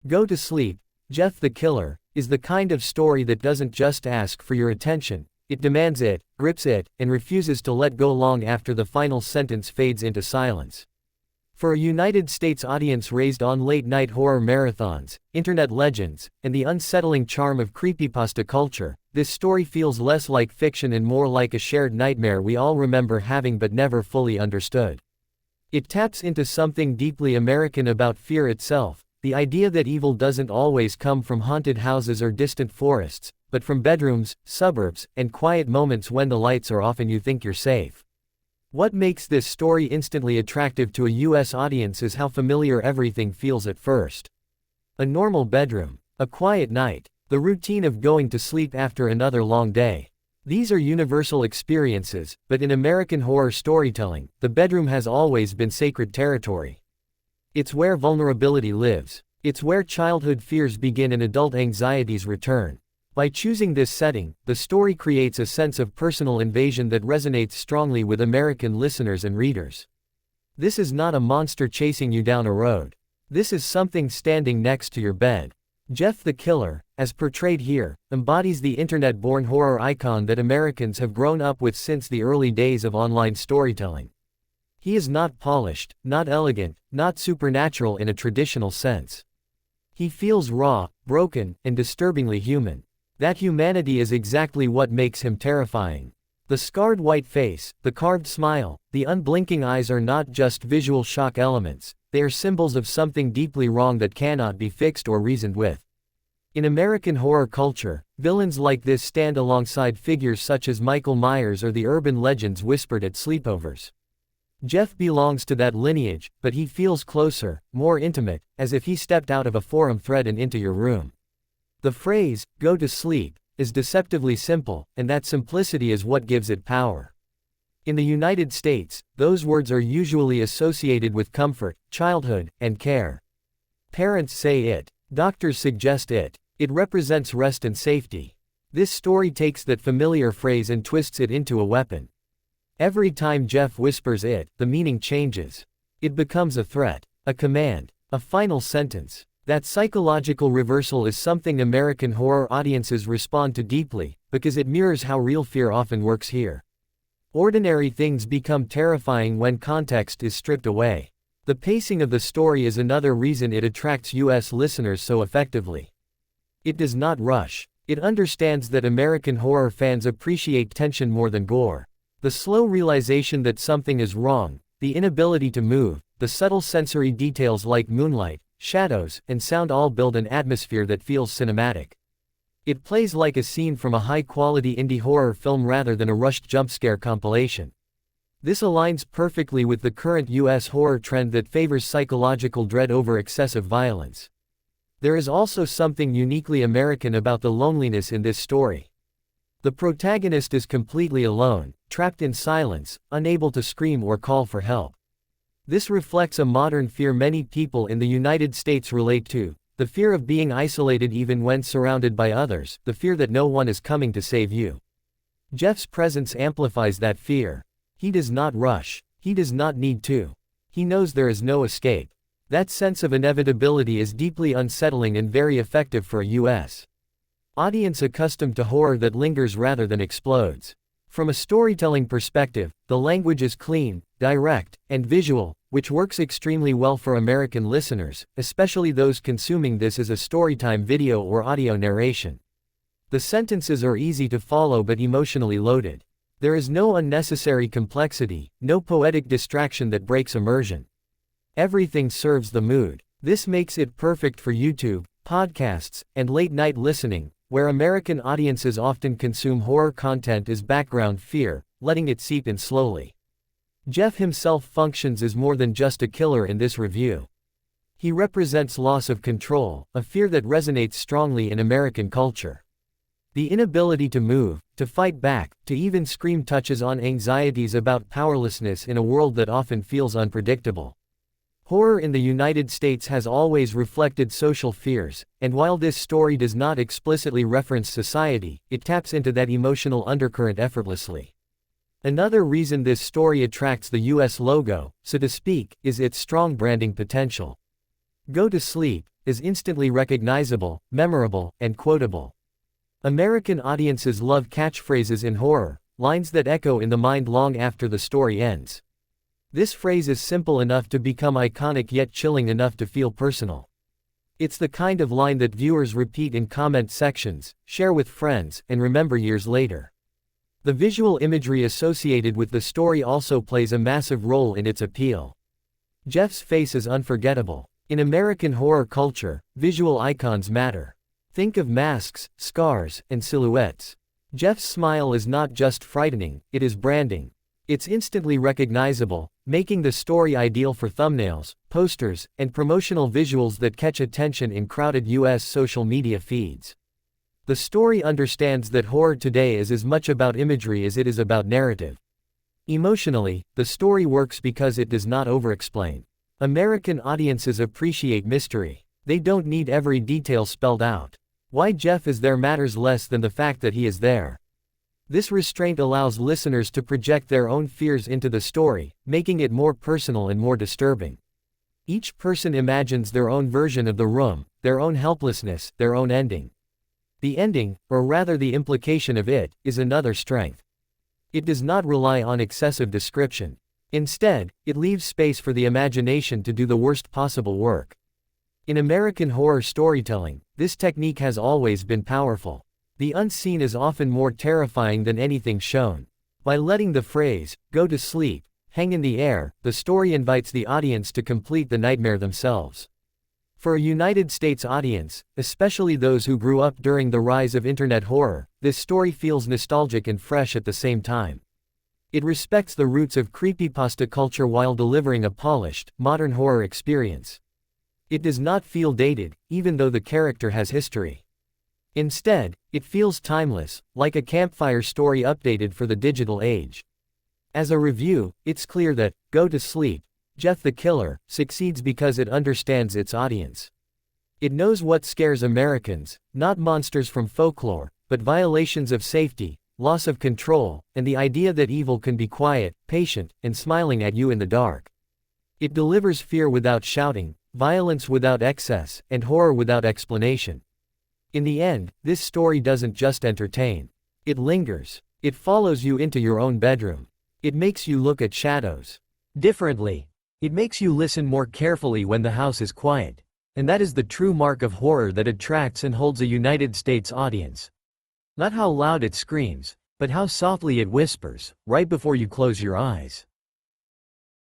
Go to Sleep, Jeff the Killer, is the kind of story that doesn't just ask for your attention, it demands it, grips it, and refuses to let go long after the final sentence fades into silence. For a United States audience raised on late-night horror marathons, internet legends, and the unsettling charm of creepypasta culture, this story feels less like fiction and more like a shared nightmare we all remember having but never fully understood. It taps into something deeply American about fear itself, the idea that evil doesn't always come from haunted houses or distant forests, but from bedrooms, suburbs, and quiet moments when the lights are off and you think you're safe. What makes this story instantly attractive to a US audience is how familiar everything feels at first. A normal bedroom, a quiet night, the routine of going to sleep after another long day. These are universal experiences, but in American horror storytelling, the bedroom has always been sacred territory. It's where vulnerability lives. It's where childhood fears begin and adult anxieties return. By choosing this setting, the story creates a sense of personal invasion that resonates strongly with American listeners and readers. This is not a monster chasing you down a road. This is something standing next to your bed. Jeff the Killer, as portrayed here, embodies the internet-born horror icon that Americans have grown up with since the early days of online storytelling. He is not polished, not elegant, not supernatural in a traditional sense. He feels raw, broken, and disturbingly human. That humanity is exactly what makes him terrifying. The scarred white face, the carved smile, the unblinking eyes are not just visual shock elements, they are symbols of something deeply wrong that cannot be fixed or reasoned with. In American horror culture, villains like this stand alongside figures such as Michael Myers or the urban legends whispered at sleepovers. Jeff belongs to that lineage, but he feels closer, more intimate, as if he stepped out of a forum thread and into your room. The phrase, "go to sleep," is deceptively simple, and that simplicity is what gives it power. In the United States, those words are usually associated with comfort, childhood, and care. Parents say it. Doctors suggest it. It represents rest and safety. This story takes that familiar phrase and twists it into a weapon. Every time Jeff whispers it, the meaning changes. It becomes a threat, a command, a final sentence. That psychological reversal is something American horror audiences respond to deeply, because it mirrors how real fear often works here. Ordinary things become terrifying when context is stripped away. The pacing of the story is another reason it attracts US listeners so effectively. It does not rush. It understands that American horror fans appreciate tension more than gore. The slow realization that something is wrong, the inability to move, the subtle sensory details like moonlight, shadows, and sound all build an atmosphere that feels cinematic. It plays like a scene from a high-quality indie horror film rather than a rushed jump-scare compilation. This aligns perfectly with the current US horror trend that favors psychological dread over excessive violence. There is also something uniquely American about the loneliness in this story. The protagonist is completely alone, trapped in silence, unable to scream or call for help. This reflects a modern fear many people in the United States relate to, the fear of being isolated even when surrounded by others, the fear that no one is coming to save you. Jeff's presence amplifies that fear. He does not rush. He does not need to. He knows there is no escape. That sense of inevitability is deeply unsettling and very effective for a U.S. audience accustomed to horror that lingers rather than explodes. From a storytelling perspective, the language is clean, direct, and visual, which works extremely well for American listeners, especially those consuming this as a Storytime video or audio narration. The sentences are easy to follow but emotionally loaded. There is no unnecessary complexity, no poetic distraction that breaks immersion. Everything serves the mood. This makes it perfect for YouTube, podcasts, and late-night listening, where American audiences often consume horror content as background fear, letting it seep in slowly. Jeff himself functions as more than just a killer in this review. He represents loss of control, a fear that resonates strongly in American culture. The inability to move, to fight back, to even scream touches on anxieties about powerlessness in a world that often feels unpredictable. Horror in the United States has always reflected social fears, and while this story does not explicitly reference society, it taps into that emotional undercurrent effortlessly. Another reason this story attracts the US logo, so to speak, is its strong branding potential. Go to Sleep, is instantly recognizable, memorable, and quotable. American audiences love catchphrases in horror, lines that echo in the mind long after the story ends. This phrase is simple enough to become iconic yet chilling enough to feel personal. It's the kind of line that viewers repeat in comment sections, share with friends, and remember years later. The visual imagery associated with the story also plays a massive role in its appeal. Jeff's face is unforgettable. In American horror culture, visual icons matter. Think of masks, scars, and silhouettes. Jeff's smile is not just frightening, it is branding. It's instantly recognizable, making the story ideal for thumbnails, posters, and promotional visuals that catch attention in crowded US social media feeds. The story understands that horror today is as much about imagery as it is about narrative. Emotionally, the story works because it does not overexplain. American audiences appreciate mystery. They don't need every detail spelled out. Why Jeff is there matters less than the fact that he is there. This restraint allows listeners to project their own fears into the story, making it more personal and more disturbing. Each person imagines their own version of the room, their own helplessness, their own ending. The ending, or rather the implication of it, is another strength. It does not rely on excessive description. Instead, it leaves space for the imagination to do the worst possible work. In American horror storytelling, this technique has always been powerful. The unseen is often more terrifying than anything shown. By letting the phrase, "go to sleep," hang in the air, the story invites the audience to complete the nightmare themselves. For a United States audience, especially those who grew up during the rise of internet horror, this story feels nostalgic and fresh at the same time. It respects the roots of creepypasta culture while delivering a polished, modern horror experience. It does not feel dated, even though the character has history. Instead, it feels timeless, like a campfire story updated for the digital age. As a review, it's clear that Go to Sleep, Jeff the Killer succeeds because it understands its audience. It knows what scares Americans, not monsters from folklore, but violations of safety, loss of control, and the idea that evil can be quiet, patient, and smiling at you in the dark. It delivers fear without shouting, violence without excess, and horror without explanation. In the end, this story doesn't just entertain. It lingers. It follows you into your own bedroom. It makes you look at shadows differently. It makes you listen more carefully when the house is quiet. And that is the true mark of horror that attracts and holds a United States audience. Not how loud it screams, but how softly it whispers, right before you close your eyes.